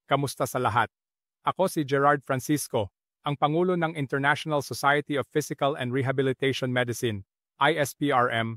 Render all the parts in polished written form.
Kamusta sa lahat? Ako si Gerard Francisco, ang Pangulo ng International Society of Physical and Rehabilitation Medicine, ISPRM.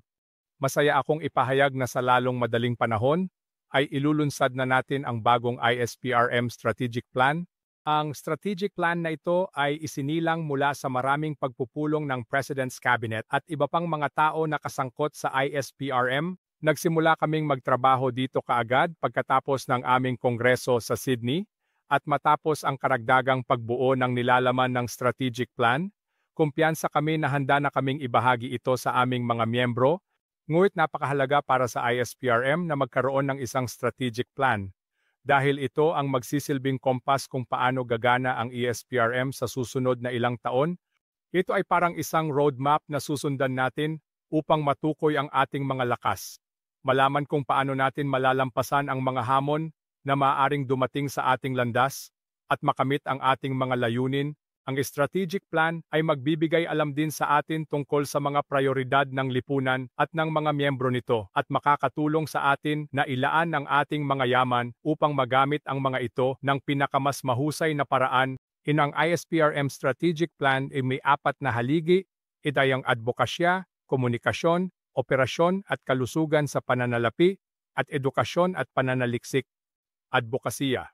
Masaya akong ipahayag na sa lalong madaling panahon ay ilulunsad na natin ang bagong ISPRM Strategic Plan. Ang strategic plan na ito ay isinilang mula sa maraming pagpupulong ng President's Cabinet at iba pang mga tao na kasangkot sa ISPRM. Nagsimula kaming magtrabaho dito kaagad pagkatapos ng aming kongreso sa Sydney at matapos ang karagdagang pagbuo ng nilalaman ng strategic plan. Kumpiyansa kami na handa na kaming ibahagi ito sa aming mga miyembro. Ngunit napakahalaga para sa ISPRM na magkaroon ng isang strategic plan. Dahil ito ang magsisilbing kompas kung paano gagana ang ISPRM sa susunod na ilang taon. Ito ay parang isang roadmap na susundan natin upang matukoy ang ating mga lakas. Malaman kung paano natin malalampasan ang mga hamon na maaaring dumating sa ating landas at makamit ang ating mga layunin. Ang strategic plan ay magbibigay alam din sa atin tungkol sa mga prioridad ng lipunan at ng mga miyembro nito at makakatulong sa atin na ilaan ang ating mga yaman upang magamit ang mga ito ng pinakamas mahusay na paraan. Ang ISPRM Strategic Plan ay may 4 na haligi. Ito ay ang advokasya, komunikasyon, operasyon at kalusugan sa pananalapi at edukasyon at pananaliksik. Advokasya.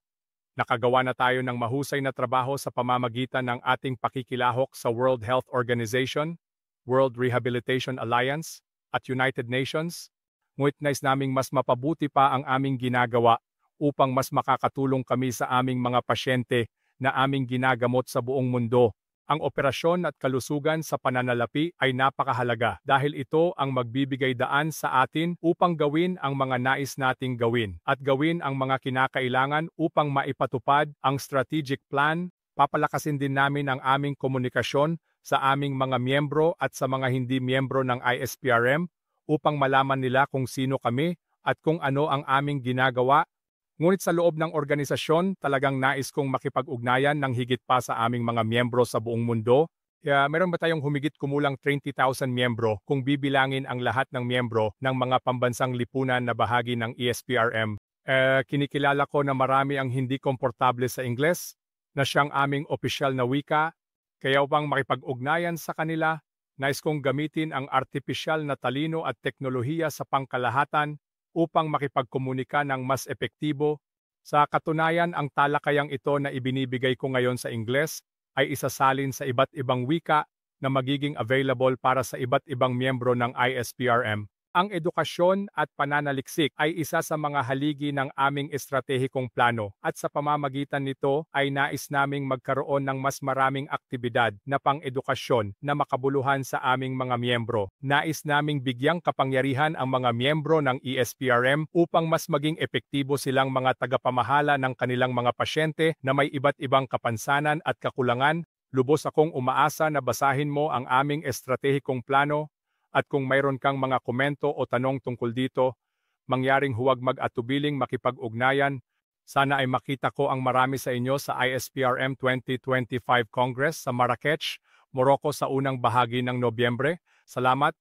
Nakagawa na tayo ng mahusay na trabaho sa pamamagitan ng ating pakikilahok sa World Health Organization, World Rehabilitation Alliance, at United Nations. Ngunit nais naming mas mapabuti pa ang aming ginagawa upang mas makakatulong kami sa aming mga pasyente na aming ginagamot sa buong mundo. Ang operasyon at kalusugan sa pananalapi ay napakahalaga dahil ito ang magbibigay daan sa atin upang gawin ang mga nais nating gawin at gawin ang mga kinakailangan upang maipatupad ang strategic plan. Papalakasin din namin ang aming komunikasyon sa aming mga miyembro at sa mga hindi miyembro ng ISPRM upang malaman nila kung sino kami at kung ano ang aming ginagawa. Ngunit sa loob ng organisasyon, talagang nais kong makipag-ugnayan ng higit pa sa aming mga miyembro sa buong mundo. Meron ba tayong humigit kumulang 20,000 miyembro kung bibilangin ang lahat ng miyembro ng mga pambansang lipunan na bahagi ng ISPRM? Kinikilala ko na marami ang hindi komportable sa Ingles, na siyang aming opisyal na wika. Kaya upang makipag-ugnayan sa kanila, nais kong gamitin ang artipisyal na talino at teknolohiya sa pangkalahatan upang makipagkomunika ng mas epektibo. Sa katunayan, ang talakayang ito na ibinibigay ko ngayon sa Ingles ay isasalin sa iba't ibang wika na magiging available para sa iba't ibang miyembro ng ISPRM. Ang edukasyon at pananaliksik ay isa sa mga haligi ng aming estratehikong plano at sa pamamagitan nito ay nais naming magkaroon ng mas maraming aktibidad na pang-edukasyon na makabuluhan sa aming mga miyembro. Nais naming bigyang kapangyarihan ang mga miyembro ng ISPRM upang mas maging epektibo silang mga tagapamahala ng kanilang mga pasyente na may iba't ibang kapansanan at kakulangan. Lubos akong umaasa na basahin mo ang aming estratehikong plano. At kung mayroon kang mga komento o tanong tungkol dito, mangyaring huwag mag-atubiling makipag-ugnayan. Sana ay makita ko ang marami sa inyo sa ISPRM 2025 Congress sa Marrakech, Morocco sa unang bahagi ng Nobyembre. Salamat!